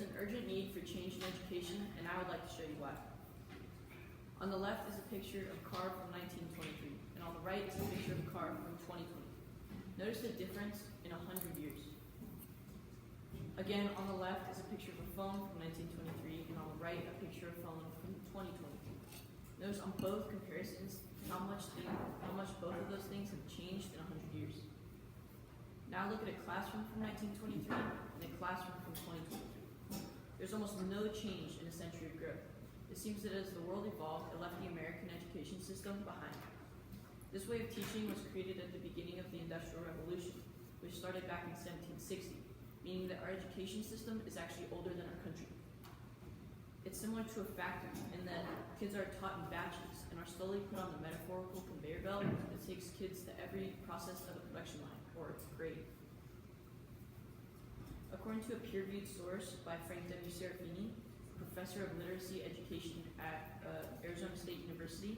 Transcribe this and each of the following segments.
is an urgent need for change in education, and I would like to show you why. On the left is a picture of a car from 1923, and on the right is a picture of a car from 2020. Notice the difference in 100 years. Again, on the left is a picture of a phone from 1923, and on the right a picture of a phone from 2020. Notice on both comparisons how much both of those things have changed in 100 years. Now look at a classroom from 1923 and a classroom from 2023. There's almost no change in a century of growth. It seems that as the world evolved, it left the American education system behind. This way of teaching was created at the beginning of the Industrial Revolution, which started back in 1760, meaning that our education system is actually older than our country. It's similar to a factory in that kids are taught in batches and are slowly put on the metaphorical conveyor belt that takes kids to every process of a production line, or grade. According to a peer-reviewed source by Frank W. Serafini, professor of literacy education at Arizona State University,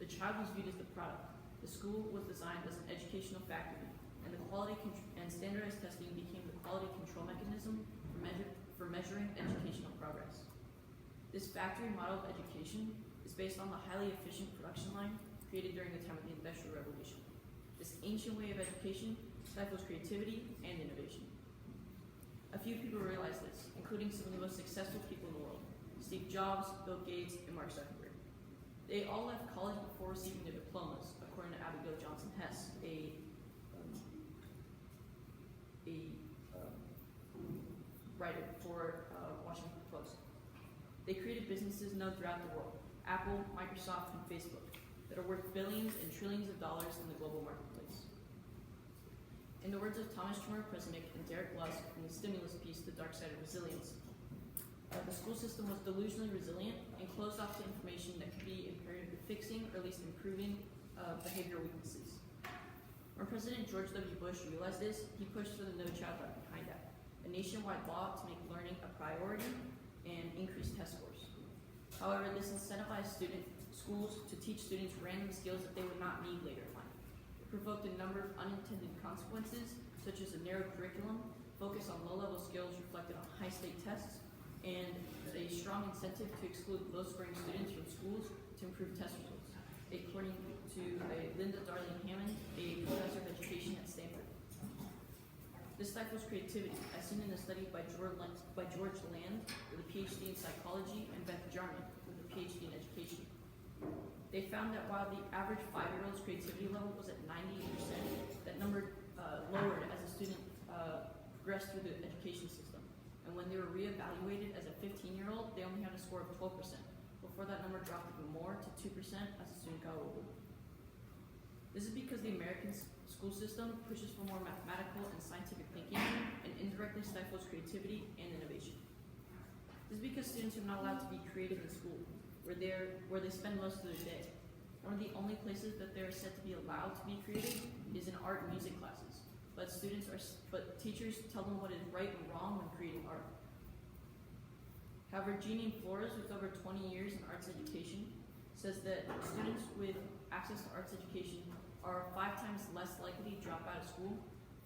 the child was viewed as the product. The school was designed as an educational factory, and the quality and standardized testing became the quality control mechanism for measuring educational progress. This factory model of education is based on the highly efficient production line created during the time of the Industrial Revolution. This ancient way of education stifles creativity and innovation. A few people realize this, including some of the most successful people in the world: Steve Jobs, Bill Gates, and Mark Zuckerberg. They all left college before receiving their diplomas, according to Abigail Johnson Hess, a writer for Washington Post. They created businesses known throughout the world: Apple, Microsoft, and Facebook, that are worth billions and trillions of dollars in the global marketplace. In the words of Thomas Chalmers-Presnick and Derek Lusk in the stimulus piece, The Dark Side of Resilience, the school system was delusionally resilient and closed off to information that could be imperative to fixing or at least improving behavioral weaknesses. When President George W. Bush realized this, he pushed for the No Child Left Behind Act, a nationwide law to make learning a priority and increase test scores. However, this incentivized schools to teach students random skills that they would not need later in life. It provoked a number of unintended consequences, such as a narrow curriculum, focus on low-level skills reflected on high-stake tests, and a strong incentive to exclude low-scoring students from schools to improve test results, according to Linda Darling Hammond, a professor of education at Stanford. This stifles creativity, as seen in a study by George Land with a PhD in psychology and Beth Jarman with a PhD in education. They found that while the average 5-year-old's creativity level was at 98%, that number lowered as a student progressed through the education system. And when they were reevaluated as a 15-year-old, they only had a score of 12%. Before that number dropped even more to 2% as the student got older. This is because the American school system pushes for more mathematical and scientific thinking and indirectly stifles creativity and innovation. This is because students are not allowed to be creative in school, where they spend most of their day. One of the only places that they're said to be allowed to be creative is in art and music classes, but teachers tell them what is right and wrong when creating art. However, Jeanine Flores, with over 20 years in arts education, says that students with access to arts education are 5 times less likely to drop out of school,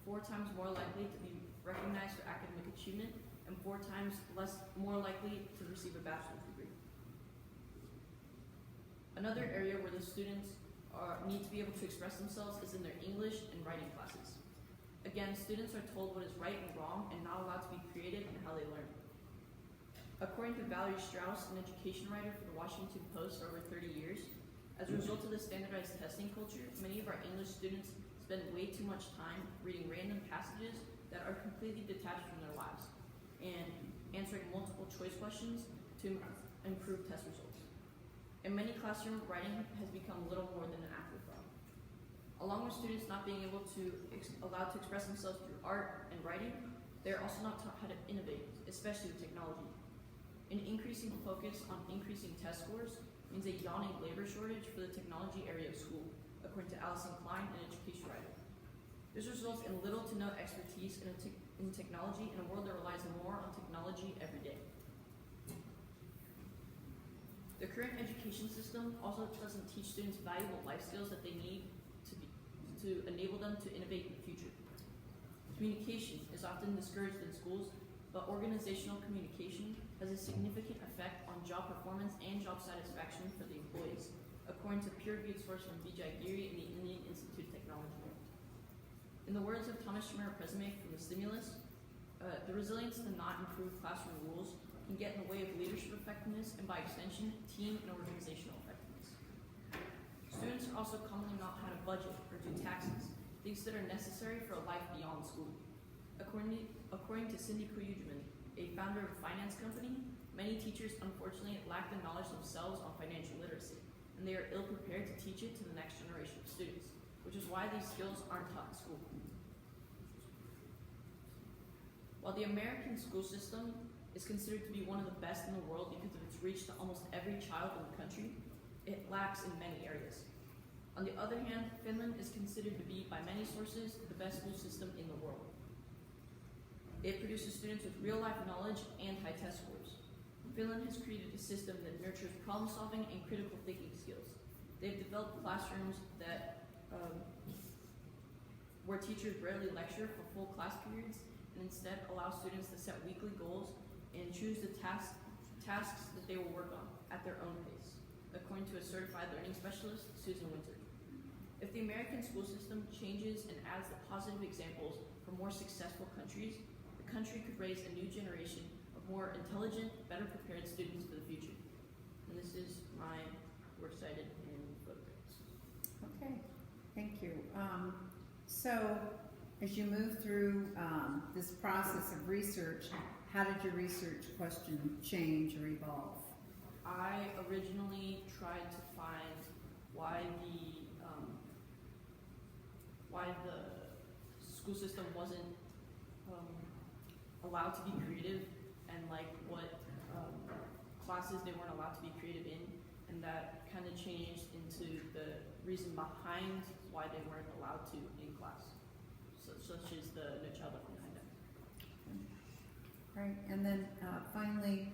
4 times more likely to be recognized for academic achievement, and 4 times more likely to receive a bachelor's degree. Another area where the students need to be able to express themselves is in their English and writing classes. Again, students are told what is right and wrong and not allowed to be creative in how they learn. According to Valerie Strauss, an education writer for the Washington Post for over 30 years, as a result of the standardized testing culture, many of our English students spend way too much time reading random passages that are completely detached from their lives and answering multiple choice questions to improve test results. In many classrooms, writing has become little more than an afterthought. Along with students not being allowed to express themselves through art and writing, they're also not taught how to innovate, especially with technology. An increasing focus on increasing test scores means a yawning labor shortage for the technology area of school, according to Alison Klein, an education writer. This results in little to no expertise in technology in a world that relies more on technology every day. The current education system also doesn't teach students valuable life skills that they need to enable them to innovate in the future. Communication is often discouraged in schools, but organizational communication has a significant effect on job performance and job satisfaction for the employees, according to peer-reviewed source from Vijay Giri and the Indian Institute of Technology. In the words of Thomas Shimura-Presmake from the Stimulus, the resilience to not improve classroom rules can get in the way of leadership effectiveness and, by extension, team and organizational effectiveness. Students are also commonly not how to budget or do taxes, things that are necessary for a life beyond school. According to Cindy Kuyujman, a founder of a finance company, many teachers unfortunately lack the knowledge themselves on financial literacy, and they are ill-prepared to teach it to the next generation of students, which is why these skills aren't taught in school. While the American school system is considered to be one of the best in the world because of its reach to almost every child in the country, it lacks in many areas. On the other hand, Finland is considered to be, by many sources, the best school system in the world. It produces students with real-life knowledge and high test scores. Finland has created a system that nurtures problem-solving and critical thinking skills. They've developed classrooms that where teachers rarely lecture for full class periods and instead allow students to set weekly goals and choose the tasks that they will work on at their own pace, according to a certified learning specialist, Susan Winter. If the American school system changes and adds the positive examples from more successful countries, the country could raise a new generation of more intelligent, better prepared students for the future. And this is my works cited in photographs. Okay, thank you. So, as you move through this process of research, how did your research question change or evolve? I originally tried to find why the school system wasn't allowed to be creative, and like what classes they weren't allowed to be creative in, and that kind of changed into the reason behind why they weren't allowed to in class, such as the No Child Left Behind Act. Right, and then finally,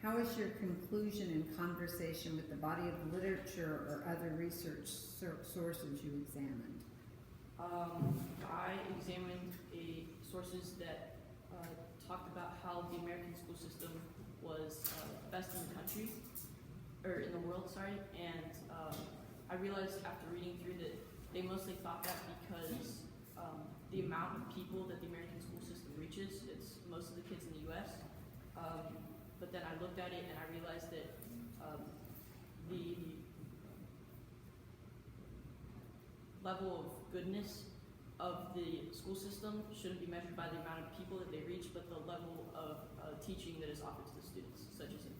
how is your conclusion in conversation with the body of literature or other research sources you examined? I examined sources that talked about how the American school system was best in the country, or in the world, sorry, and I realized after reading through that they mostly thought that because the amount of people that the American school system reaches, it's most of the kids in the U.S., but then I looked at it and I realized that the level of goodness of the school system shouldn't be measured by the amount of people that they reach, but the level of teaching that is offered to the students, such as in